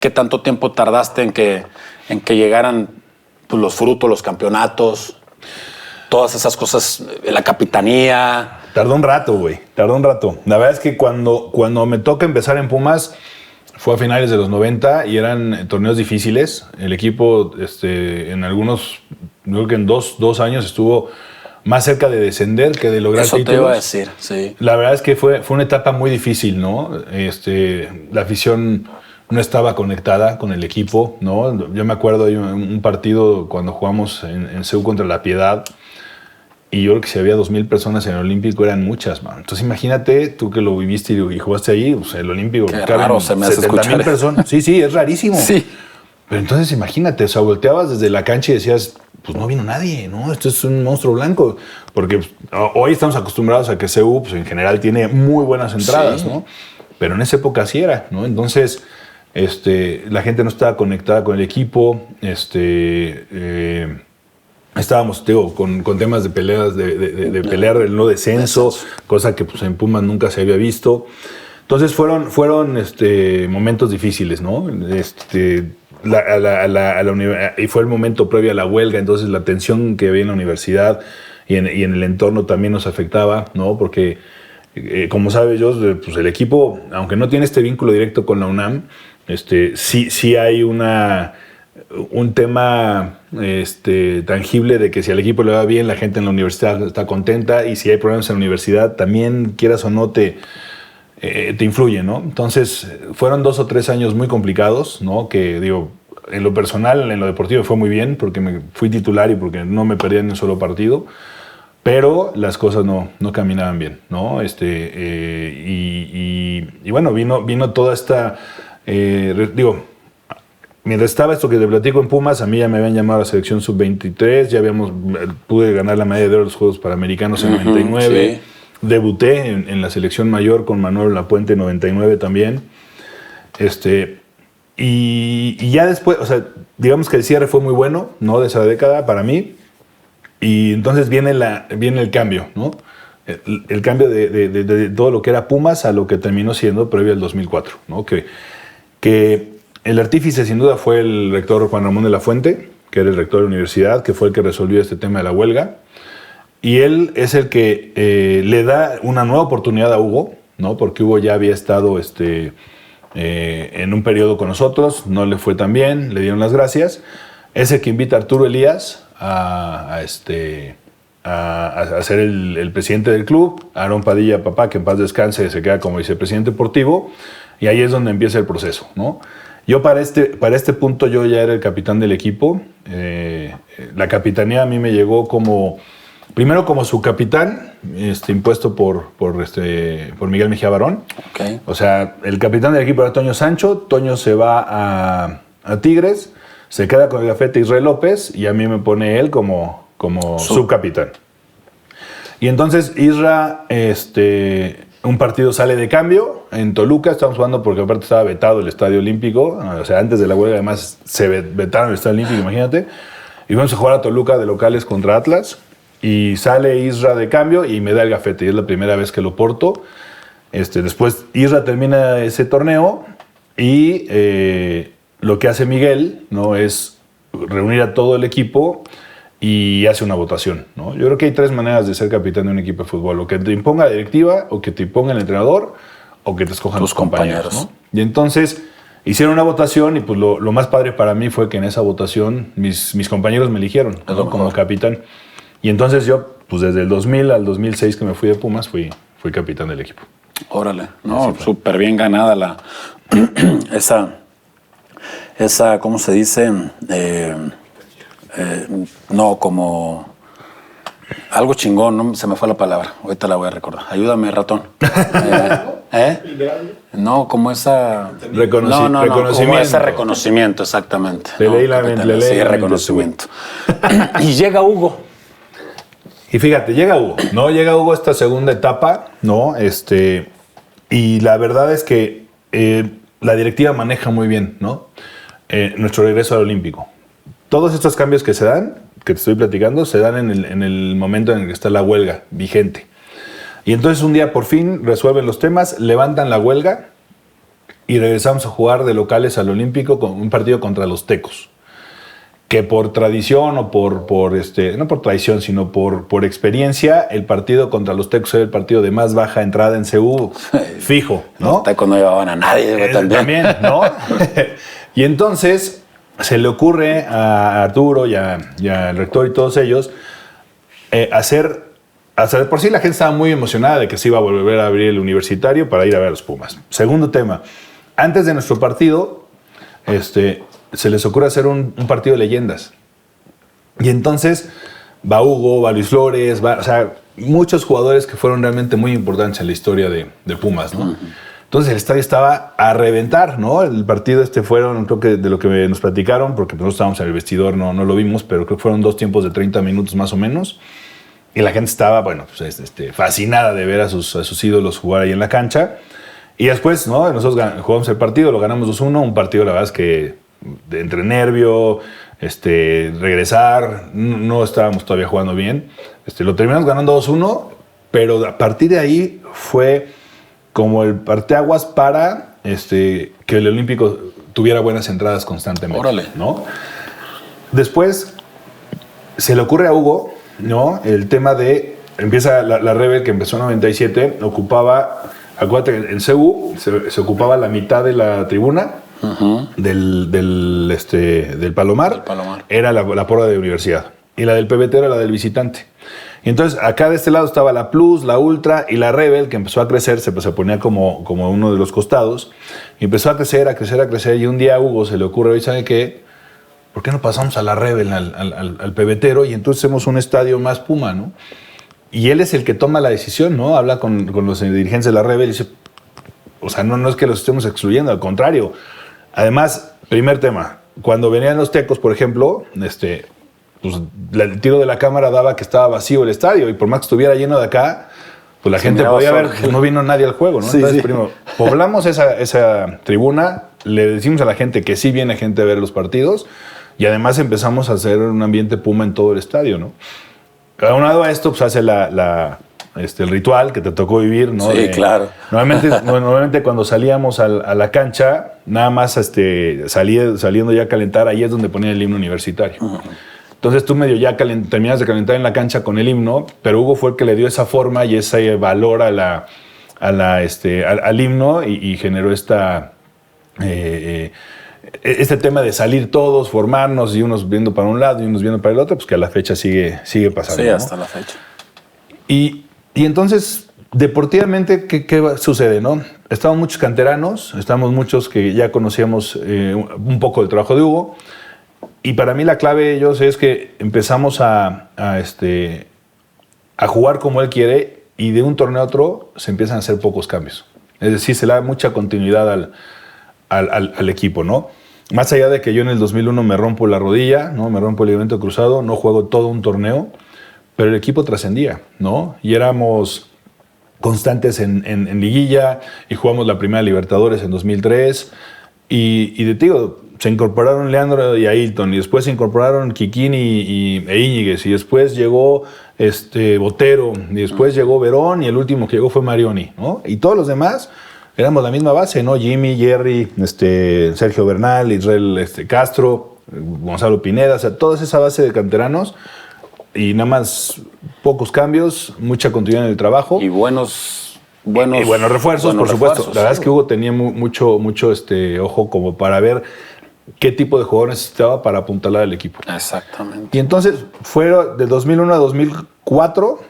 ¿Qué tanto tiempo tardaste en que llegaran pues, los frutos, los campeonatos, todas esas cosas, la capitanía? Tardó un rato, güey. Tardó un rato. La verdad es que cuando me toca empezar en Pumas, fue a finales de los 90 y eran torneos difíciles. El equipo, en algunos, creo que en dos años estuvo más cerca de descender que de lograr títulos. Eso te iba a decir, sí. La verdad es que fue una etapa muy difícil, ¿no? La afición no estaba conectada con el equipo, ¿no? Yo me acuerdo de un partido cuando jugamos en CEU contra La Piedad, y yo creo que si había 2,000 personas en el Olímpico eran muchas, man. Entonces imagínate, tú que lo viviste y jugaste ahí, pues el Olímpico. Qué raro se me hace 70,000 personas. Sí, es rarísimo. Sí. Pero entonces imagínate, o sea, volteabas desde la cancha y decías, pues no vino nadie, ¿no? Esto es un monstruo blanco. Porque pues, hoy estamos acostumbrados a que CEU, pues en general tiene muy buenas entradas, ¿no? Pero en esa época sí era, ¿no? Entonces, la gente no estaba conectada con el equipo, estábamos, digo, con temas de peleas, de pelear el no descenso, cosa que pues, en Pumas nunca se había visto. Entonces fueron momentos difíciles, ¿no? Y fue el momento previo a la huelga, entonces la tensión que había en la universidad y en el entorno también nos afectaba, ¿no? Porque, como sabes, pues el equipo, aunque no tiene este vínculo directo con la UNAM, sí hay un tema tangible de que si al equipo le va bien, la gente en la universidad está contenta, y si hay problemas en la universidad, también, quieras o no, te influye, ¿no? Entonces, fueron 2 o 3 años muy complicados, ¿no? Que, digo, en lo personal, en lo deportivo fue muy bien, porque me fui titular y porque no me perdía ni un solo partido, pero las cosas no caminaban bien, ¿no? Y bueno, vino toda esta... mientras estaba esto que te platico en Pumas, a mí ya me habían llamado a la selección sub-23, pude ganar la medalla de oro de los Juegos Panamericanos en 99, sí. Debuté en la selección mayor con Manuel Lapuente en 99 también. Y ya después, o sea, digamos que el cierre fue muy bueno, ¿no? De esa década para mí. Y entonces viene el cambio, ¿no? El cambio de todo lo que era Pumas a lo que terminó siendo previo al 2004, ¿no? Que el artífice sin duda fue el rector Juan Ramón de la Fuente, que era el rector de la universidad, que fue el que resolvió este tema de la huelga. Y él es el que le da una nueva oportunidad a Hugo, ¿no? Porque Hugo ya había estado en un periodo con nosotros, no le fue tan bien, le dieron las gracias. Es el que invita a Arturo Elías a ser el presidente del club. Aarón Padilla, papá, que en paz descanse, se queda como vicepresidente deportivo, y ahí es donde empieza el proceso, ¿no? Yo para este punto yo ya era el capitán del equipo. La capitanía a mí me llegó primero como subcapitán, impuesto por Miguel Mejía Barón. Okay. O sea, el capitán del equipo era Toño Sancho. Toño se va a Tigres, se queda con el gafete Israel López, y a mí me pone él como subcapitán. Y entonces Isra, un partido sale de cambio en Toluca, estamos jugando porque aparte estaba vetado el Estadio Olímpico, o sea, antes de la huelga además se vetaron el Estadio Olímpico, imagínate, y vamos a jugar a Toluca de locales contra Atlas, y sale Isra de cambio y me da el gafete, y es la primera vez que lo porto. Después Isra termina ese torneo y lo que hace Miguel, ¿no? Es reunir a todo el equipo y hace una votación, ¿no? Yo creo que hay 3 maneras de ser capitán de un equipo de fútbol: o que te imponga la directiva, o que te imponga el entrenador, o que te escojan tus compañeros, ¿no? Y entonces hicieron una votación, y pues lo más padre para mí fue que en esa votación mis compañeros me eligieron, ¿no? Como capitán. Y entonces yo, pues desde el 2000 al 2006 que me fui de Pumas, fui capitán del equipo. Órale, no, súper bien ganada esa, ¿cómo se dice? No, como algo chingón, no se me fue la palabra, ahorita la voy a recordar. Ayúdame, ratón. No, como esa... reconocimiento. Como ese reconocimiento, exactamente. Le leí la mente. Sí, reconocimiento. Y llega Hugo. Y fíjate, llega Hugo, ¿no? Llega Hugo esta segunda etapa, ¿no? Y la verdad es que la directiva maneja muy bien, ¿no? Nuestro regreso al Olímpico. Todos estos cambios que se dan, que te estoy platicando, se dan en el momento en el que está la huelga vigente. Y entonces un día por fin resuelven los temas, levantan la huelga, y regresamos a jugar de locales al Olímpico con un partido contra los Tecos. Que por tradición o no por tradición, sino por experiencia, el partido contra los Tecos era el partido de más baja entrada en CU, fijo, ¿no? Los Tecos no llevaban a nadie, también, ¿no? Y entonces se le ocurre a Arturo y al rector y todos ellos hacer, hasta de por sí la gente estaba muy emocionada de que se iba a volver a abrir el universitario para ir a ver a los Pumas. Segundo tema, antes de nuestro partido, se les ocurre hacer un partido de leyendas. Y entonces va Hugo, va Luis Flores, o sea, muchos jugadores que fueron realmente muy importantes en la historia de Pumas, ¿no? Uh-huh. Entonces el estadio estaba a reventar, ¿no? El partido fueron, creo que de lo que nos platicaron, porque nosotros estábamos en el vestidor, no lo vimos, pero creo que fueron 2 tiempos de 30 minutos más o menos. Y la gente estaba, bueno, pues, fascinada de ver a sus ídolos jugar ahí en la cancha. Y después, ¿no? Nosotros jugamos el partido, lo ganamos 2-1, un partido, la verdad es que entre nervio, regresar, no estábamos todavía jugando bien. Lo terminamos ganando 2-1, pero a partir de ahí fue como el parteaguas para que el Olímpico tuviera buenas entradas constantemente. Órale. ¿No? Después se le ocurre a Hugo, ¿no? El tema de, empieza la Rebel, que empezó en 97, ocupaba, acuérdate, en CU se ocupaba la mitad de la tribuna. Uh-huh. del Palomar, era la porra de universidad y la del PBT era la del visitante. Y entonces acá de este lado estaba la Plus, la Ultra y la Rebel, que empezó a crecer, se ponía como uno de los costados y empezó a crecer y un día a Hugo se le ocurre, hoy ¿sabe qué? ¿Por qué no pasamos a la Rebel, al PBTero y entonces hacemos un estadio más Puma, ¿no? Y él es el que toma la decisión, ¿no? Habla con los dirigentes de la Rebel y dice, o sea, no es que los estemos excluyendo, al contrario. Además, primer tema, cuando venían los Tecos, por ejemplo, pues, el tiro de la cámara daba que estaba vacío el estadio y por más que estuviera lleno de acá, pues la gente podía ver que no vino nadie al juego, ¿no? Sí, entonces, sí. Primero, poblamos esa tribuna, le decimos a la gente que sí viene gente a ver los partidos y además empezamos a hacer un ambiente Puma en todo el estadio, ¿no? Aunado a esto, pues hace el ritual que te tocó vivir, ¿no? Sí, claro. Normalmente cuando salíamos a la cancha, nada más saliendo ya a calentar, ahí es donde ponía el himno universitario. Uh-huh. Entonces tú medio ya terminas de calentar en la cancha con el himno, pero Hugo fue el que le dio esa forma y ese valor al himno y generó este tema de salir todos, formarnos y unos viendo para un lado y unos viendo para el otro, pues que a la fecha sigue pasando. Sí, ¿no? hasta la fecha. Y entonces, deportivamente, ¿qué sucede, no? Estamos muchos canteranos, estamos muchos que ya conocíamos un poco del trabajo de Hugo. Y para mí la clave, ellos, es que empezamos a jugar como él quiere y de un torneo a otro se empiezan a hacer pocos cambios. Es decir, se le da mucha continuidad al equipo, ¿no? Más allá de que yo en el 2001 me rompo la rodilla, ¿no? Me rompo el ligamento cruzado, no juego todo un torneo, pero el equipo trascendía, ¿no? Y éramos constantes en liguilla y jugamos la primera Libertadores en 2003 y te digo, se incorporaron Leandro y Ailton y después se incorporaron Kikín e Íñiguez y después llegó Botero y después llegó Verón y el último que llegó fue Marioni, ¿no? Y todos los demás éramos la misma base, ¿no? Jimmy, Jerry, Sergio Bernal, Israel Castro, Gonzalo Pineda, o sea, toda esa base de canteranos. Y nada más pocos cambios, mucha continuidad en el trabajo. Y buenos refuerzos, por supuesto. La verdad es que Hugo tenía mucho ojo como para ver qué tipo de jugador necesitaba para apuntalar al equipo. Exactamente. Y entonces fue de 2001 a 2004,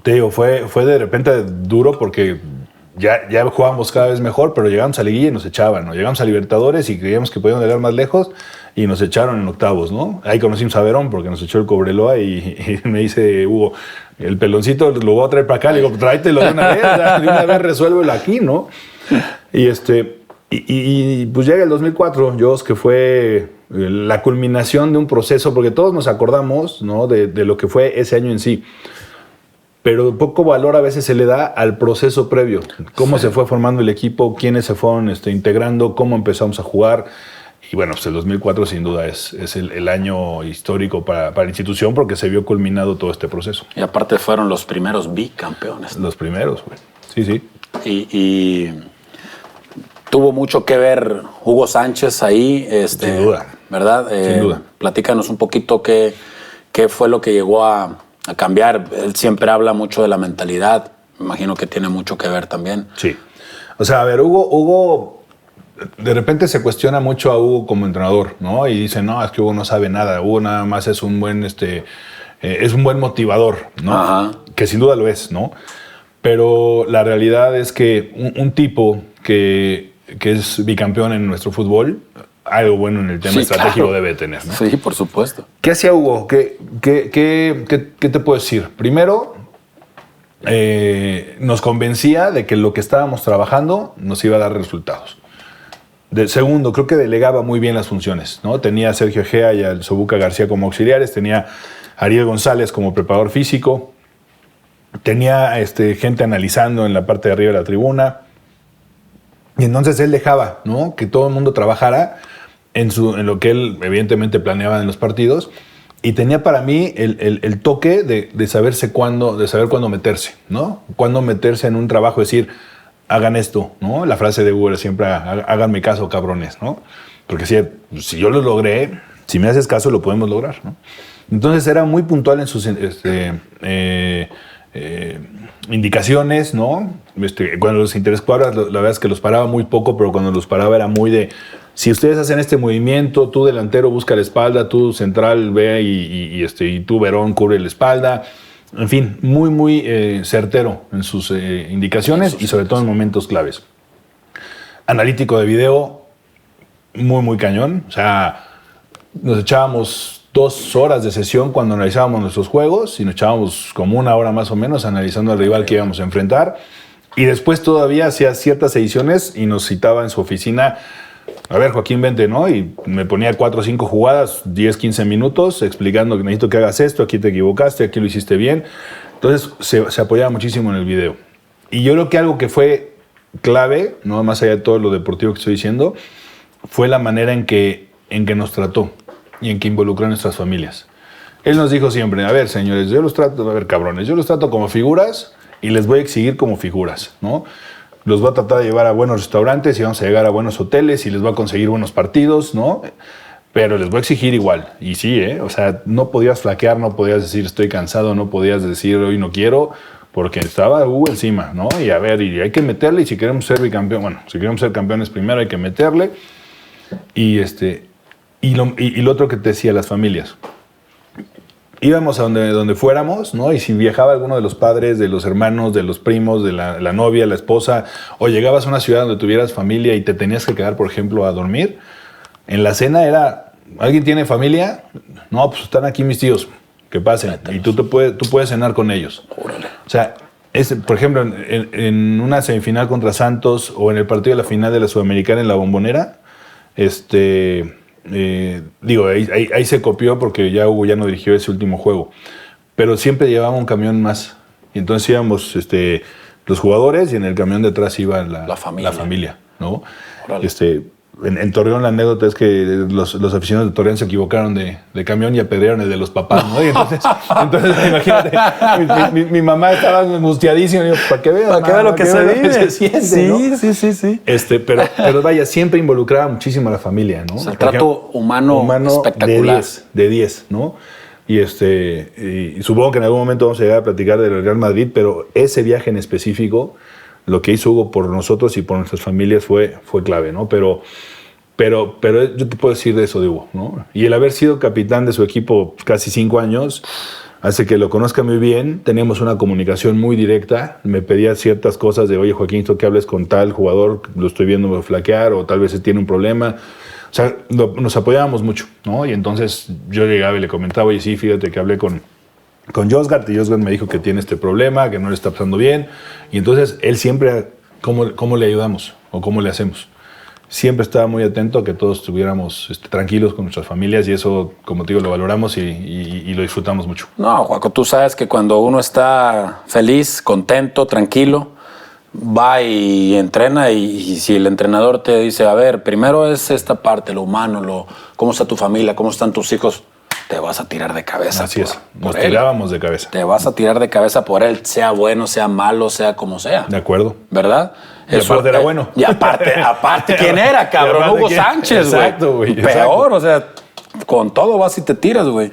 te digo, fue de repente duro porque ya jugábamos cada vez mejor, pero llegamos a liguilla y nos echaban, ¿no? Llegamos a Libertadores y creíamos que podíamos llegar más lejos y nos echaron en octavos, ¿no? Ahí conocimos a Verón porque nos echó el Cobreloa y me dice Hugo, el peloncito lo voy a traer para acá. Le digo, tráetelo de una vez, resuélvelo aquí, ¿no? Y pues llega el 2004, Jos, que fue la culminación de un proceso, porque todos nos acordamos, ¿no? de lo que fue ese año en sí. Pero poco valor a veces se le da al proceso previo. Cómo se fue formando el equipo, quiénes se fueron integrando, cómo empezamos a jugar. Y bueno, pues el 2004 sin duda es el año histórico para la institución porque se vio culminado todo este proceso. Y aparte fueron los primeros bicampeones. Los primeros, güey. Sí, sí. Y Tuvo mucho que ver Hugo Sánchez ahí. Sin duda. ¿Verdad? Sin duda. Platícanos un poquito qué fue lo que llegó a cambiar. Él siempre habla mucho de la mentalidad. Me imagino que tiene mucho que ver también. Sí. O sea, a ver, Hugo de repente se cuestiona mucho a Hugo como entrenador, ¿no? Y dice, no, es que Hugo no sabe nada. Hugo nada más es un buen, es un buen motivador, ¿no? Ajá. Que sin duda lo es, ¿no? Pero la realidad es que un tipo que es bicampeón en nuestro fútbol, algo bueno en el tema estratégico debe tener, ¿no? Sí, por supuesto. ¿Qué hacía Hugo? ¿Qué te puedo decir? Primero, nos convencía de que lo que estábamos trabajando nos iba a dar resultados. Segundo, creo que delegaba muy bien las funciones, ¿no? Tenía a Sergio Egea y a Sobuca García como auxiliares, tenía a Ariel González como preparador físico, tenía gente analizando en la parte de arriba de la tribuna, y entonces él dejaba, ¿no?, que todo el mundo trabajara en lo que él evidentemente planeaba en los partidos, y tenía para mí el toque de saber cuándo meterse, ¿no? Cuándo meterse en un trabajo, decir, hagan esto, ¿no? La frase de Hugo era siempre, háganme caso, cabrones, ¿no? Porque si yo lo logré, si me haces caso, lo podemos lograr, ¿no? Entonces era muy puntual en sus indicaciones, ¿no? Cuando los interescuadras, la verdad es que los paraba muy poco, pero cuando los paraba era muy de, si ustedes hacen este movimiento, tú delantero busca la espalda, tú central ve y tú Verón cubre la espalda. En fin, muy certero en sus indicaciones y sobre todo en momentos claves. Analítico de video, muy cañón. O sea, nos echábamos 2 horas de sesión cuando analizábamos nuestros juegos y nos echábamos como 1 hora más o menos analizando al rival que íbamos a enfrentar. Y después todavía hacía ciertas ediciones y nos citaba en su oficina. A ver, Joaquín, vente, ¿no? Y me ponía 4 o 5 jugadas, 10, 15 minutos, explicando que necesito que hagas esto, aquí te equivocaste, aquí lo hiciste bien. Entonces, se apoyaba muchísimo en el video. Y yo creo que algo que fue clave, no más allá de todo lo deportivo que estoy diciendo, fue la manera en que nos trató y en que involucró a nuestras familias. Él nos dijo siempre, a ver, señores, yo los trato como figuras y les voy a exigir como figuras, ¿no? Los va a tratar de llevar a buenos restaurantes y vamos a llegar a buenos hoteles y les va a conseguir buenos partidos, ¿no? Pero les voy a exigir igual. Y sí, o sea, no podías flaquear, no podías decir estoy cansado, no podías decir hoy no quiero, porque estaba Hugo encima, ¿no? Y a ver, y hay que meterle, y si queremos ser bicampeón, bueno, si queremos ser campeones primero hay que meterle. Y lo otro que te decía, las familias. Íbamos a donde fuéramos, ¿no? Y si viajaba alguno de los padres, de los hermanos, de los primos, de la novia, la esposa, o llegabas a una ciudad donde tuvieras familia y te tenías que quedar, por ejemplo, a dormir, en la cena era, ¿alguien tiene familia? No, pues están aquí mis tíos, que pasen. Y tú puedes cenar con ellos. Órale. O sea, por ejemplo, en una semifinal contra Santos o en el partido de la final de la Sudamericana en la Bombonera, ahí se copió porque ya Hugo ya no dirigió ese último juego, pero siempre llevaba un camión más y entonces íbamos los jugadores y en el camión de atrás iba la familia, ¿no? En Torreón la anécdota es que los aficionados de Torreón se equivocaron de camión y apedrearon el de los papás, ¿no? Y entonces imagínate, mi mamá estaba angustiadísima y yo, para que vea lo que se siente, sí, ¿no? Pero vaya, siempre involucraba muchísimo a la familia, ¿no? O sea, el trato humano espectacular. De 10, ¿no? Y supongo que en algún momento vamos a llegar a platicar del Real Madrid, pero ese viaje en específico, lo que hizo Hugo por nosotros y por nuestras familias fue clave, ¿no? Pero yo te puedo decir de eso de Hugo, ¿no? Y el haber sido capitán de su equipo casi 5 años hace que lo conozca muy bien. Teníamos una comunicación muy directa. Me pedía ciertas cosas de, oye, Joaquín, esto que hables con tal jugador, lo estoy viendo flaquear o tal vez se tiene un problema. O sea, nos apoyábamos mucho, ¿no? Y entonces yo llegaba y le comentaba, oye, sí, fíjate que hablé con Josgard, y Josgard me dijo que tiene este problema, que no le está pasando bien. Y entonces él siempre, ¿cómo le ayudamos o cómo le hacemos? Siempre estaba muy atento a que todos estuviéramos tranquilos con nuestras familias y eso, como te digo, lo valoramos y lo disfrutamos mucho. No, Juaco, tú sabes que cuando uno está feliz, contento, tranquilo, va y entrena y si el entrenador te dice, a ver, primero es esta parte, lo humano, cómo está tu familia, cómo están tus hijos, te vas a tirar de cabeza. Así es, nos tirábamos de cabeza. Te vas a tirar de cabeza por él, sea bueno, sea malo, sea como sea. De acuerdo. ¿Verdad? Y aparte era bueno. Y aparte, ¿quién era, cabrón? aparte, Hugo ¿quién? Sánchez, güey. Exacto, güey. Peor, Exacto. o sea, con todo vas y te tiras, güey.